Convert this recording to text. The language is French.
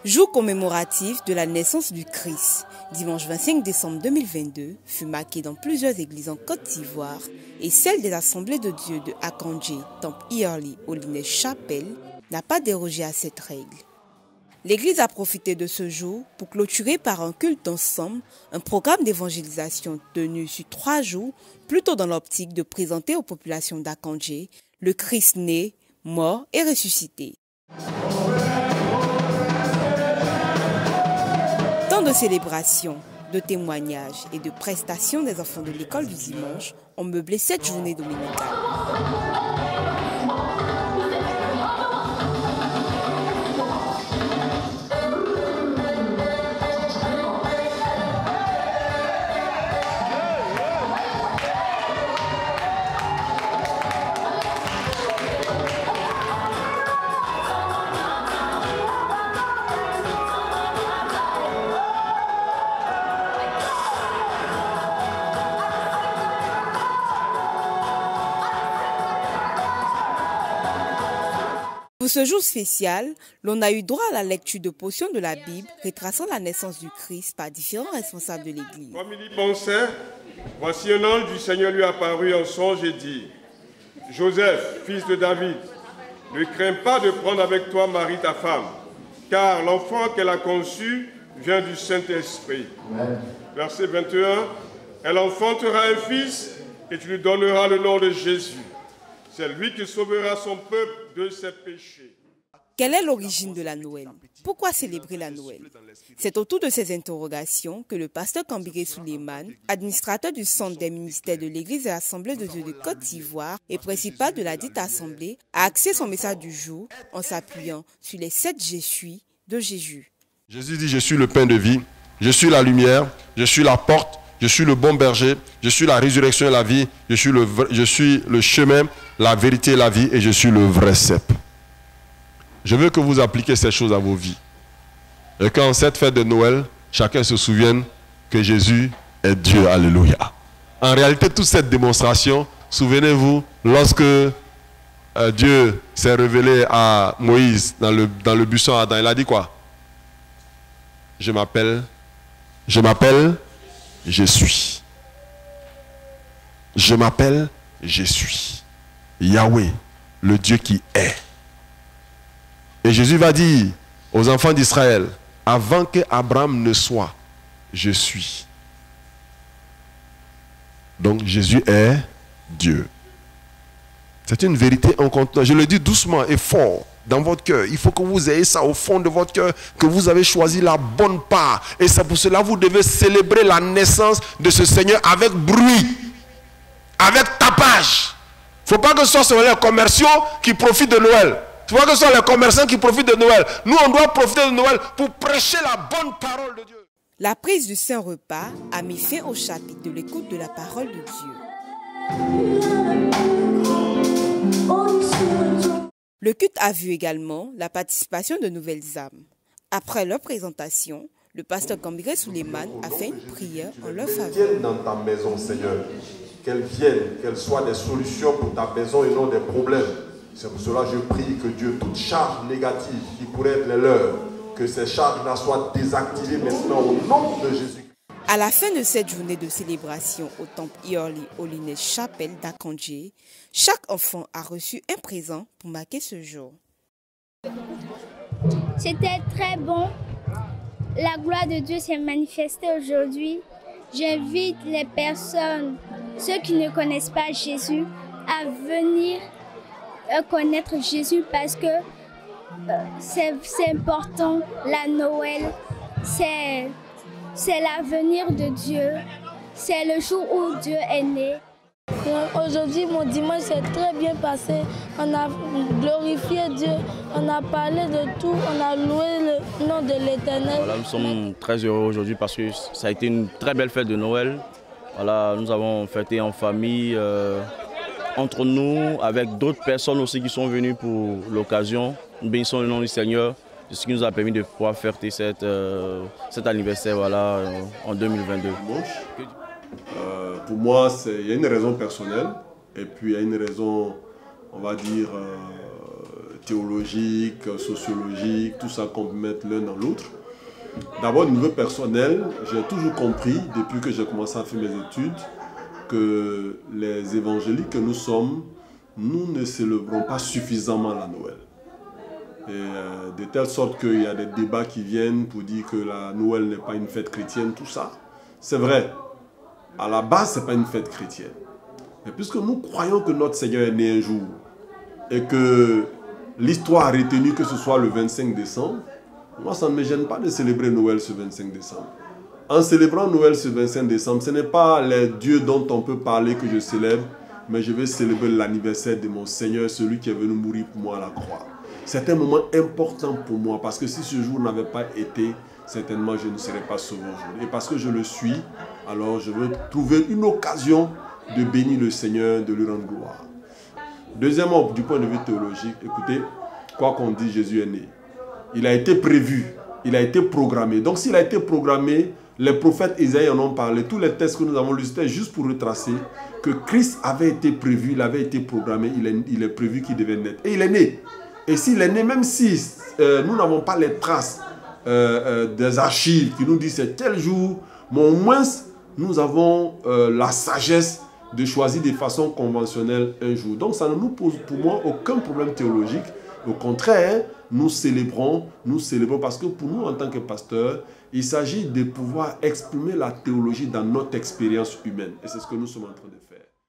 Jour commémoratif de la naissance du Christ, dimanche 25 décembre 2022, fut marqué dans plusieurs églises en Côte d'Ivoire et celle des Assemblées de Dieu de Akandje, Temple Yearly, Holiness Chapel, n'a pas dérogé à cette règle. L'Église a profité de ce jour pour clôturer par un culte d'ensemble un programme d'évangélisation tenu sur 3 jours, plutôt dans l'optique de présenter aux populations d'Akandje le Christ né, mort et ressuscité. Tant de célébrations, de témoignages et de prestations des enfants de l'école du dimanche ont meublé cette journée dominicale. Pour ce jour spécial, l'on a eu droit à la lecture de portions de la Bible retraçant la naissance du Christ par différents responsables de l'Église. Comme il y pensait, voici un ange du Seigneur lui apparut en songe et dit : Joseph, fils de David, ne crains pas de prendre avec toi Marie ta femme, car l'enfant qu'elle a conçu vient du Saint-Esprit. Verset 21, elle enfantera un fils et tu lui donneras le nom de Jésus. C'est lui qui sauvera son peuple de ses péchés. Quelle est l'origine de la Noël? Pourquoi célébrer la Noël? C'est autour de ces interrogations que le pasteur Kambiré Souleymane, administrateur du centre des ministères de l'Église et Assemblée de Dieu de Côte d'Ivoire et principal de la dite assemblée, a axé son message du jour en s'appuyant sur les 7 Je suis de Jésus. Jésus dit : je suis le pain de vie, je suis la lumière, je suis la porte, je suis le bon berger, je suis la résurrection et la vie, je suis le chemin, la vérité et la vie, et je suis le vrai cep. Je veux que vous appliquiez ces choses à vos vies. Et qu'en cette fête de Noël, chacun se souvienne que Jésus est Dieu. Alléluia. En réalité, toute cette démonstration, souvenez-vous, lorsque Dieu s'est révélé à Moïse dans le buisson à Adam, il a dit quoi? Je m'appelle, je suis. Je m'appelle, je suis. Yahweh, le Dieu qui est. Et Jésus va dire aux enfants d'Israël, avant que Abraham ne soit, je suis. Donc Jésus est Dieu. C'est une vérité incontournable. Je le dis doucement et fort dans votre cœur. Il faut que vous ayez ça au fond de votre cœur, que vous avez choisi la bonne part. Et c'est pour cela que vous devez célébrer la naissance de ce Seigneur avec bruit, avec tapage. Il ne faut pas que ce soit sur les commerciaux qui profitent de Noël. Il ne faut pas que ce soit les commerçants qui profitent de Noël. Nous, on doit profiter de Noël pour prêcher la bonne parole de Dieu. La prise du Saint-Repas a mis fin au chapitre de l'écoute de la parole de Dieu. Le culte a vu également la participation de nouvelles âmes. Après leur présentation, le pasteur Kambiré Souleymane a fait une prière en leur faveur. Viennent dans ta maison, Seigneur. Qu'elles viennent, qu'elles soient des solutions pour ta maison et non des problèmes. C'est pour cela que je prie que Dieu, toute charge négative qui pourrait être les leurs, que ces charges-là soient désactivées maintenant au nom de Jésus. À la fin de cette journée de célébration au Temple Yearly Holiness Chapel d'Akandje, chaque enfant a reçu un présent pour marquer ce jour. C'était très bon. La gloire de Dieu s'est manifestée aujourd'hui. J'invite les personnes, ceux qui ne connaissent pas Jésus, à venir connaître Jésus parce que c'est important. La Noël, c'est l'avenir de Dieu. C'est le jour où Dieu est né. Aujourd'hui, mon dimanche s'est très bien passé. On a glorifié Dieu, on a parlé de tout, on a loué le nom de l'Éternel. Voilà, nous sommes très heureux aujourd'hui parce que ça a été une très belle fête de Noël. Voilà, nous avons fêté en famille, entre nous, avec d'autres personnes aussi qui sont venues pour l'occasion. Nous bénissons le nom du Seigneur, de ce qui nous a permis de pouvoir fêter cet anniversaire voilà, en 2022. Pour moi, il y a une raison personnelle et puis il y a une raison, on va dire, théologiques, sociologiques, tout ça qu'on peut mettre l'un dans l'autre. D'abord, au niveau personnel, j'ai toujours compris, depuis que j'ai commencé à faire mes études, que les évangéliques que nous sommes, nous ne célébrons pas suffisamment la Noël. Et de telle sorte qu'il y a des débats qui viennent pour dire que la Noël n'est pas une fête chrétienne, tout ça. C'est vrai, à la base, ce n'est pas une fête chrétienne. Mais puisque nous croyons que notre Seigneur est né un jour et que l'histoire a retenu que ce soit le 25 décembre, moi, ça ne me gêne pas de célébrer Noël ce 25 décembre. En célébrant Noël ce 25 décembre, ce n'est pas les dieux dont on peut parler que je célèbre, mais je vais célébrer l'anniversaire de mon Seigneur, celui qui est venu mourir pour moi à la croix. C'est un moment important pour moi parce que si ce jour n'avait pas été, certainement je ne serais pas sauvé aujourd'hui. Et parce que je le suis, alors je veux trouver une occasion de bénir le Seigneur, de lui rendre gloire. Deuxièmement, du point de vue théologique, écoutez, quoi qu'on dise, Jésus est né. Il a été prévu, il a été programmé. Donc s'il a été programmé, les prophètes Isaïe en ont parlé. Tous les textes que nous avons lus, c'était juste pour retracer que Christ avait été prévu, il avait été programmé, il est prévu qu'il devait naître. Et il est né. Et s'il est né, même si nous n'avons pas les traces des archives qui nous disent c'est tel jour, mais au moins nous avons la sagesse de choisir de façon conventionnelle un jour. Donc ça ne nous pose pour moi aucun problème théologique. Au contraire, nous célébrons parce que pour nous en tant que pasteurs, il s'agit de pouvoir exprimer la théologie dans notre expérience humaine. Et c'est ce que nous sommes en train de faire.